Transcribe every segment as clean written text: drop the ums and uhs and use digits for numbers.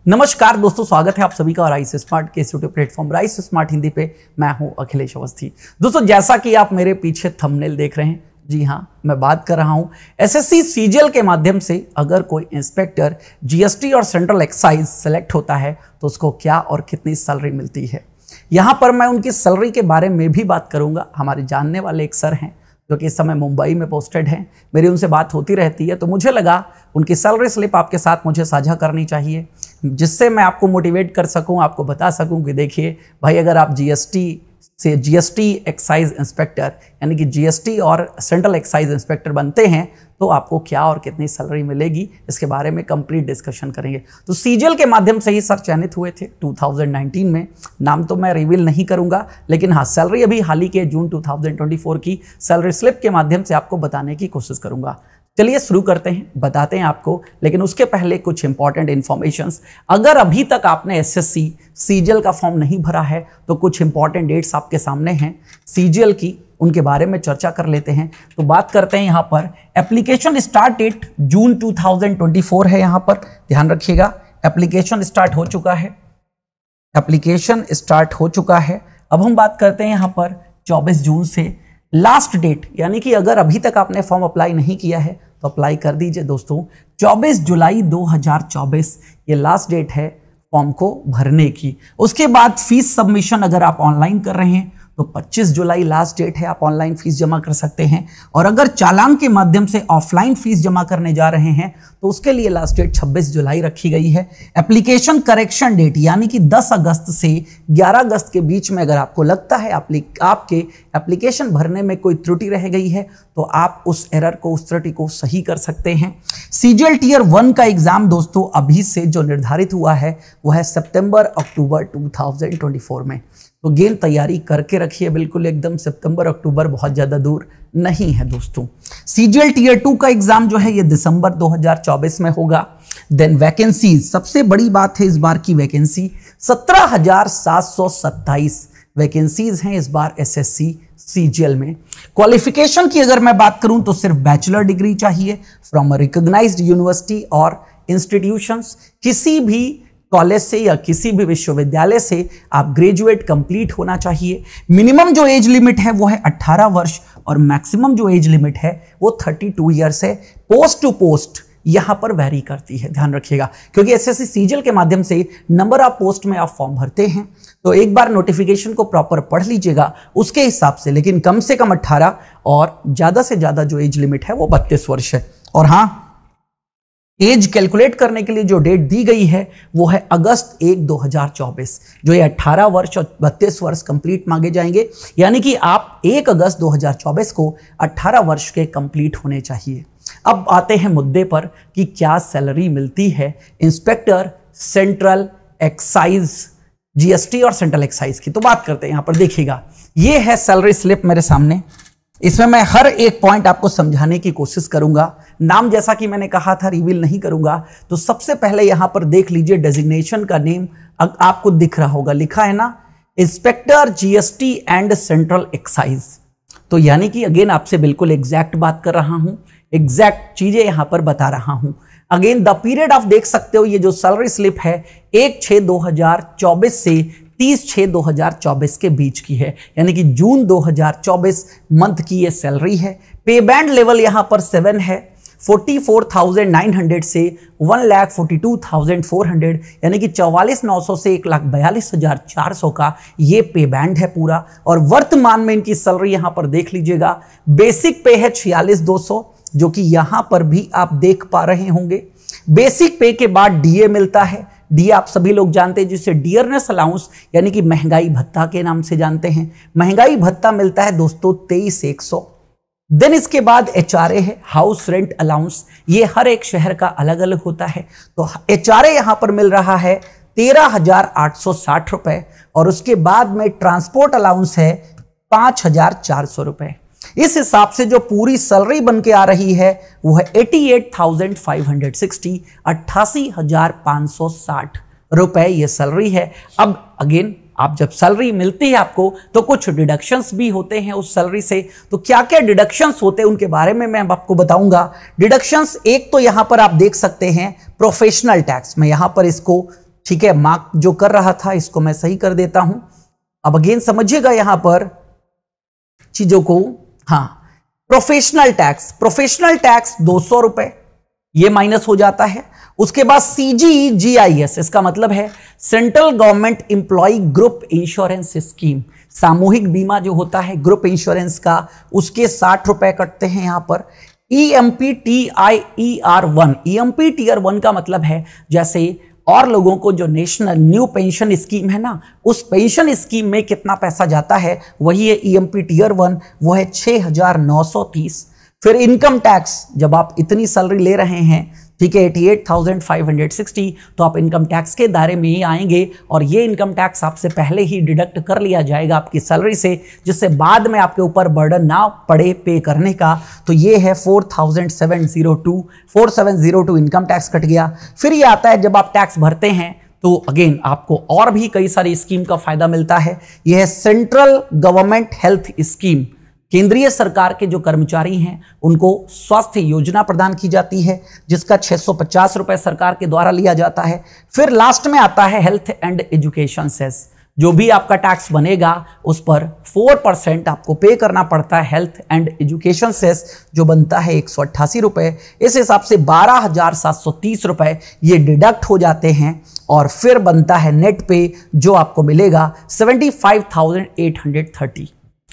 नमस्कार दोस्तों, स्वागत है आप सभी का राइस स्मार्ट के YouTube platform rice smart Hindi पे। मैं हूं अखिलेश अवस्थी। दोस्तों, जैसा कि आप मेरे पीछे थंबनेल देख रहे हैं, जी हां, मैं बात कर रहा हूं एसएससी सीजीएल के माध्यम से अगर कोई इंस्पेक्टर जीएसटी और सेंट्रल एक्साइज सेलेक्ट होता है तो उसको क्या और कितनी सैलरी मिलती है। यहां पर मैं उनकी सैलरी के बारे में भी बात करूंगा। हमारे जानने वाले एक सर हैं जो कि इस समय मुंबई में पोस्टेड हैं। मेरी उनसे बात होती रहती है, तो मुझे लगा उनकी सैलरी स्लिप आपके साथ मुझे साझा करनी चाहिए, जिससे मैं आपको मोटिवेट कर सकूं, आपको बता सकूं कि देखिए भाई, अगर आप जीएसटी एक्साइज इंस्पेक्टर यानी कि जीएसटी और सेंट्रल एक्साइज इंस्पेक्टर बनते हैं तो आपको क्या और कितनी सैलरी मिलेगी, इसके बारे में कंप्लीट डिस्कशन करेंगे। तो सीजीएल के माध्यम से ही सर चयनित हुए थे 2019 में। नाम तो मैं रिवील नहीं करूंगा, लेकिन हाँ, सैलरी अभी हाल ही के जून 2024 की सैलरी स्लिप के माध्यम से आपको बताने की कोशिश करूंगा। चलिए शुरू करते हैं, बताते हैं आपको। लेकिन उसके पहले कुछ इंपॉर्टेंट इन्फॉर्मेशंस। अगर अभी तक आपने एसएससी सीजीएल का फॉर्म नहीं भरा है तो कुछ इंपॉर्टेंट डेट्स आपके सामने हैं सीजीएल की, उनके बारे में चर्चा कर लेते हैं। तो बात करते हैं, यहाँ पर एप्लीकेशन स्टार्ट डेट जून 2024 है। यहाँ पर ध्यान रखिएगा, एप्लीकेशन स्टार्ट हो चुका है, एप्लीकेशन स्टार्ट हो चुका है। अब हम बात करते हैं यहाँ पर 24 जून से लास्ट डेट, यानी कि अगर अभी तक आपने फॉर्म अप्लाई नहीं किया है तो अप्लाई कर दीजिए दोस्तों। 24 जुलाई 2024 ये लास्ट डेट है फॉर्म को भरने की। उसके बाद फीस सबमिशन अगर आप ऑनलाइन कर रहे हैं तो 25 जुलाई लास्ट डेट है, आप ऑनलाइन फीस जमा कर सकते हैं। और अगर चालान के माध्यम से ऑफलाइन फीस जमा करने जा रहे हैं तो उसके लिए लास्ट डेट 26 जुलाई रखी गई है। एप्लीकेशन करेक्शन डेट यानी कि 10 अगस्त से 11 अगस्त के बीच में अगर आपको लगता है आपके एप्लीकेशन भरने में कोई त्रुटि रह गई है तो आप उस एरर को, उस त्रुटि को सही कर सकते हैं। सीजीएल टियर 1 का एग्जाम दोस्तों अभी से जो निर्धारित हुआ है वो है सितंबर अक्टूबर 2024 में। तो गेम तैयारी करके रखिए, बिल्कुल एकदम सितंबर अक्टूबर बहुत ज्यादा दूर नहीं है दोस्तों। सीजीएल टियर 2 का एग्जाम जो है ये दिसंबर 2024 में होगा। देन वैकेंसी, सबसे बड़ी बात है इस बार की वैकेंसी 17,727 वैकेंसीज हैं इस बार एसएससी सीजीएल में। क्वालिफिकेशन की अगर मैं बात करूं तो सिर्फ बैचलर डिग्री चाहिए फ्रॉम अ रिकॉग्नाइज्ड यूनिवर्सिटी और इंस्टीट्यूशंस। किसी भी कॉलेज से या किसी भी विश्वविद्यालय से आप ग्रेजुएट कंप्लीट होना चाहिए। मिनिमम जो एज लिमिट है वो है 18 वर्ष और मैक्सिमम जो एज लिमिट है वो 32 ईयर्स है। पोस्ट टू पोस्ट यहां पर वेरी करती है, ध्यान रखिएगा, क्योंकि एसएससी सीजीएल के माध्यम से नंबर ऑफ पोस्ट में आप फॉर्म भरते हैं तो एक बार नोटिफिकेशन को प्रॉपर पढ़ लीजिएगा उसके हिसाब से। लेकिन कम से कम 18 और ज्यादा से ज्यादा जो एज लिमिट है वो 32 वर्ष है। और हाँ, एज कैलकुलेट करने के लिए जो डेट दी गई है वो है अगस्त 1, 2024। जो ये 18 वर्ष और 32 वर्ष कंप्लीट मांगे जाएंगे, यानी कि आप 1 अगस्त 2024 को 18 वर्ष के कंप्लीट होने चाहिए। अब आते हैं मुद्दे पर कि क्या सैलरी मिलती है इंस्पेक्टर सेंट्रल एक्साइज, जीएसटी और सेंट्रल एक्साइज की। तो बात करते हैं, यहां पर देखिएगा, ये है सैलरी स्लिप मेरे सामने। इसमें मैं हर एक पॉइंट आपको समझाने की कोशिश करूंगा। नाम जैसा कि मैंने कहा था रिवील नहीं करूंगा। तो सबसे पहले यहां पर देख लीजिए, डेजिग्नेशन का नेम आपको दिख रहा होगा, लिखा है ना, inspector GST and central excise. तो यानी कि अगेन आपसे बिल्कुल एग्जैक्ट बात कर रहा हूं, एग्जैक्ट चीजें यहां पर बता रहा हूं। अगेन द पीरियड आप देख सकते हो, ये जो सैलरी स्लिप है 1/6/2024 से 30/6/2024 के बीच की है, यानी कि जून 2024 मंथ की ये सैलरी है। पे बैंड लेवल यहां पर 7 है, 44,900 से 1,42,400, यानी कि 44,900 से 1,42,400 का ये पे बैंड है पूरा। और वर्तमान में इनकी सैलरी यहां पर देख लीजिएगा, बेसिक पे है 46,200, जो कि यहां पर भी आप देख पा रहे होंगे। बेसिक पे के बाद डीए मिलता है। डीए आप सभी लोग जानते हैं, जिसे डियरनेस अलाउंस यानी कि महंगाई भत्ता के नाम से जानते हैं। महंगाई भत्ता मिलता है दोस्तों 23,100। देन इसके बाद एचआरए है, हाउस रेंट अलाउंस। ये हर एक शहर का अलग अलग होता है। तो एचआरए यहां पर मिल रहा है 13,860 रुपए। और उसके बाद में ट्रांसपोर्ट अलाउंस है 5,400 रुपए। इस हिसाब से जो पूरी सैलरी बन के आ रही है वो है 88,560, 88,560 रुपए ये सैलरी है। अब अगेन आप जब सैलरी मिलती है आपको तो कुछ डिडक्शंस भी होते हैं उस सैलरी से। तो क्या क्या डिडक्शंस होते हैं उनके बारे में मैं आपको बताऊंगा। डिडक्शंस एक तो यहां पर आप देख सकते हैं प्रोफेशनल टैक्स, मैं यहां पर इसको ठीक है, मार्क जो कर रहा था इसको मैं सही कर देता हूं। अब अगेन समझिएगा यहां पर चीजों को। हाँ, प्रोफेशनल टैक्स 200 रुपए ये माइनस हो जाता है। उसके बाद CGGIS, इसका मतलब है central government employ group insurance scheme, सामूहिक बीमा जो होता है ग्रुप इंश्योरेंस का, उसके 60 रुपए कटते हैं यहां पर। EMPTIER1, EMP टीयर 1 का मतलब है जैसे और लोगों को जो नेशनल न्यू पेंशन स्कीम है ना, उस पेंशन स्कीम में कितना पैसा जाता है वही है EMP टीयर 1, वो है 6,930। फिर इनकम टैक्स, जब आप इतनी सैलरी ले रहे हैं, ठीक है 88,560, तो आप इनकम टैक्स के दायरे में ही आएंगे और ये इनकम टैक्स आपसे पहले ही डिडक्ट कर लिया जाएगा आपकी सैलरी से, जिससे बाद में आपके ऊपर बर्डन ना पड़े पे करने का। तो ये है 4,702 इनकम टैक्स कट गया। फिर ये आता है जब आप टैक्स भरते हैं तो अगेन आपको और भी कई सारी स्कीम का फायदा मिलता है। यह है सेंट्रल गवर्नमेंट हेल्थ स्कीम, केंद्रीय सरकार के जो कर्मचारी हैं उनको स्वास्थ्य योजना प्रदान की जाती है, जिसका 650 रुपए सरकार के द्वारा लिया जाता है। फिर लास्ट में आता है हेल्थ एंड एजुकेशन सेस, जो भी आपका टैक्स बनेगा उस पर 4% आपको पे करना पड़ता है। हेल्थ एंड एजुकेशन सेस जो बनता है 188 रुपए, इस हिसाब से 12,730 रुपए ये डिडक्ट हो जाते हैं। और फिर बनता है नेट पे, जो आपको मिलेगा 75,830।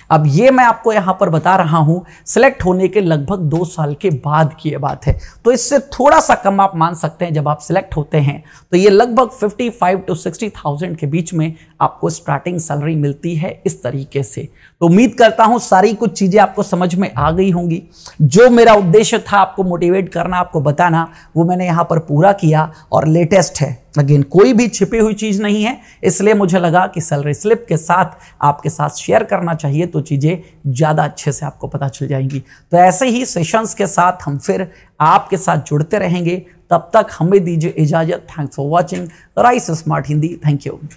अब ये मैं आपको यहां पर बता रहा हूं सिलेक्ट होने के लगभग 2 साल के बाद की ये बात है, तो इससे थोड़ा सा कम आप मान सकते हैं। जब आप सिलेक्ट होते हैं तो ये लगभग 55 to 60,000 के बीच में आपको स्टार्टिंग सैलरी मिलती है इस तरीके से। तो उम्मीद करता हूं सारी कुछ चीजें आपको समझ में आ गई होंगी। जो मेरा उद्देश्य था आपको मोटिवेट करना, आपको बताना, वो मैंने यहां पर पूरा किया और लेटेस्ट है। अगेन कोई भी छिपी हुई चीज नहीं है, इसलिए मुझे लगा कि सैलरी स्लिप के साथ आपके साथ शेयर करना चाहिए, तो चीजें ज्यादा अच्छे से आपको पता चल जाएंगी। तो ऐसे ही सेशंस के साथ हम फिर आपके साथ जुड़ते रहेंगे। तब तक हमें दीजिए इजाजत। Thanks for watching rice smart Hindi. Thank you.